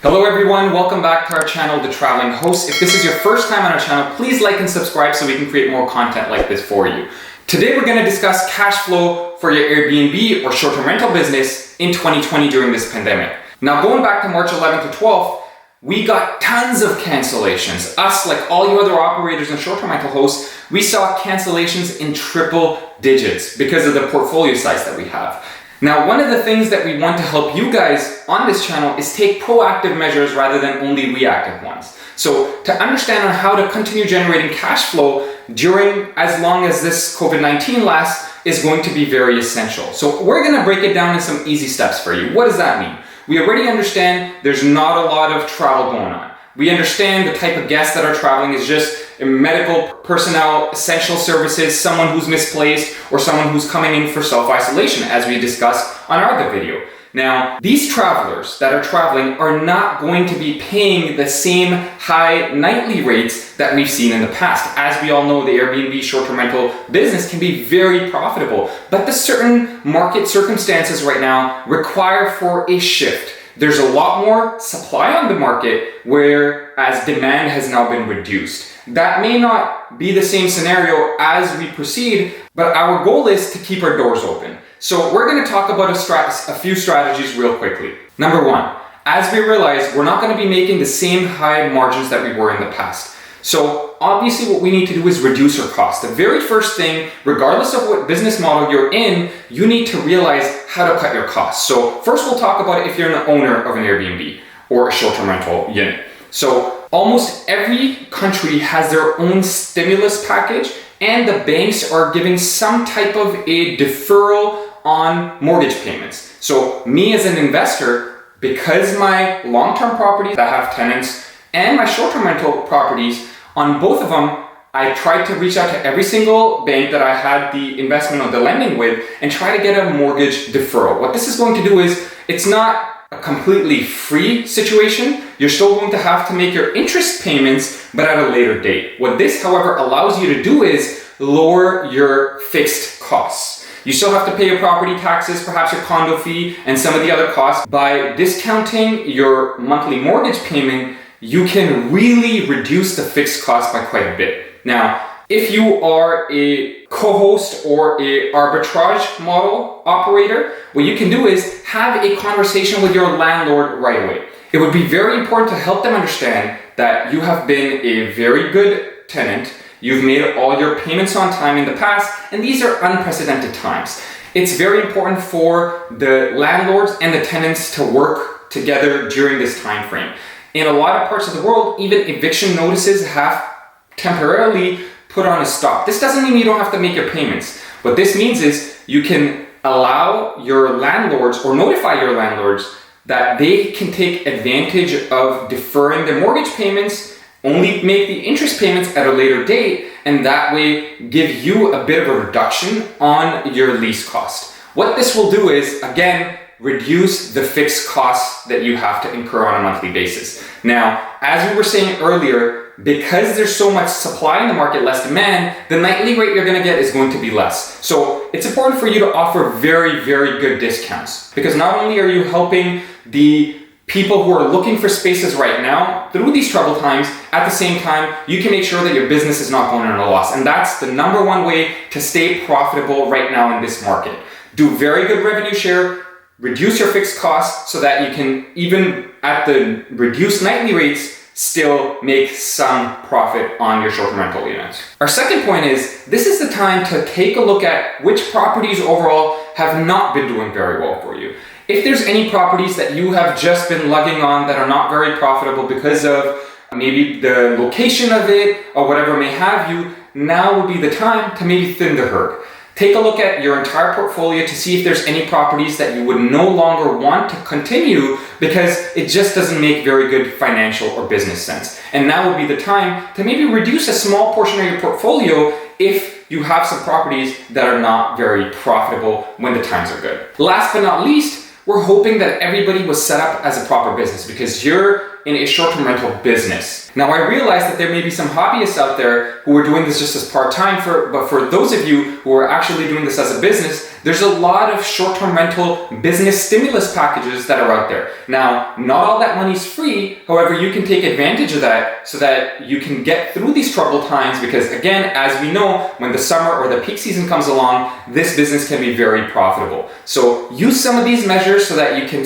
Hello everyone, welcome back to our channel, The Traveling Host. If this is your first time on our channel, please like and subscribe so we can create more content like this for you. Today we're going to discuss cash flow for your Airbnb or short-term rental business in 2020 during this pandemic. Now going back to March 11th to 12th, we got tons of cancellations. Us, like all you other operators and short-term rental hosts, we saw cancellations in triple digits because of the portfolio size that we have. Now, one of the things that we want to help you guys on this channel is take proactive measures rather than only reactive ones. So to understand on how to continue generating cash flow during as long as this COVID-19 lasts is going to be very essential. So we're going to break it down in some easy steps for you. What does that mean? We already understand there's not a lot of travel going on. We understand the type of guests that are traveling is just medical personnel, essential services, someone who's misplaced, or someone who's coming in for self-isolation, as we discussed on our other video. Now, these travelers that are traveling are not going to be paying the same high nightly rates that we've seen in the past. As we all know, the Airbnb short-term rental business can be very profitable, but the certain market circumstances right now require for a shift. There's a lot more supply on the market, whereas demand has now been reduced. That may not be the same scenario as we proceed, but our goal is to keep our doors open. So we're going to talk about a few strategies real quickly. Number one, as we realize we're not going to be making the same high margins that we were in the past. So obviously what we need to do is reduce our costs. The very first thing, regardless of what business model you're in, you need to realize how to cut your costs. So first we'll talk about if you're an owner of an Airbnb or a short-term rental unit. So almost every country has their own stimulus package, and the banks are giving some type of a deferral on mortgage payments. So me as an investor, because my long-term properties that have tenants and my short-term rental properties, on both of them, I tried to reach out to every single bank that I had the investment or the lending with and try to get a mortgage deferral. What this is going to do is, it's not a completely free situation. You're still going to have to make your interest payments, but at a later date. What this, however, allows you to do is lower your fixed costs. You still have to pay your property taxes, perhaps your condo fee, and some of the other costs. By discounting your monthly mortgage payment, you can really reduce the fixed cost by quite a bit. Now, if you are a co-host or a arbitrage model operator, what you can do is have a conversation with your landlord right away. It would be very important to help them understand that you have been a very good tenant, you've made all your payments on time in the past, and these are unprecedented times. It's very important for the landlords and the tenants to work together during this time frame. In a lot of parts of the world, even eviction notices have temporarily put on a stop. This doesn't mean you don't have to make your payments. What this means is you can allow your landlords or notify your landlords that they can take advantage of deferring their mortgage payments, only make the interest payments at a later date, and that way give you a bit of a reduction on your lease cost. What this will do is, again, reduce the fixed costs that you have to incur on a monthly basis. Now, as we were saying earlier, because there's so much supply in the market, less demand, the nightly rate you're going to get is going to be less. So it's important for you to offer very, very good discounts, because not only are you helping the people who are looking for spaces right now through these troubled times, at the same time, you can make sure that your business is not going on a loss. And that's the number one way to stay profitable right now in this market. Do very good revenue share, reduce your fixed costs so that you can, even at the reduced nightly rates, still make some profit on your short-term rental units. Our second point is, this is the time to take a look at which properties overall have not been doing very well for you. If there's any properties that you have just been lugging on that are not very profitable because of maybe the location of it or whatever may have you, now would be the time to maybe thin the herd. Take a look at your entire portfolio to see if there's any properties that you would no longer want to continue because it just doesn't make very good financial or business sense. And now would be the time to maybe reduce a small portion of your portfolio if you have some properties that are not very profitable when the times are good. Last but not least, we're hoping that everybody was set up as a proper business, because you're in a short-term rental business. Now, I realize that there may be some hobbyists out there who are doing this just as part-time, but for those of you who are actually doing this as a business, there's a lot of short-term rental business stimulus packages that are out there. Now, not all that money's free. However, you can take advantage of that so that you can get through these troubled times, because again, as we know, when the summer or the peak season comes along, this business can be very profitable. So use some of these measures so that you can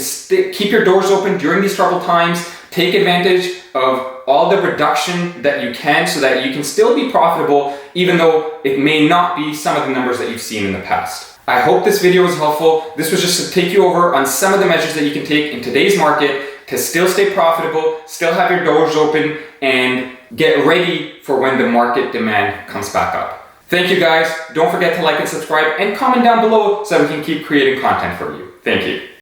keep your doors open during these troubled times. Take advantage of all the reduction that you can so that you can still be profitable, even though it may not be some of the numbers that you've seen in the past. I hope this video was helpful. This was just to take you over on some of the measures that you can take in today's market to still stay profitable, still have your doors open, and get ready for when the market demand comes back up. Thank you guys. Don't forget to like and subscribe and comment down below so that we can keep creating content for you. Thank you.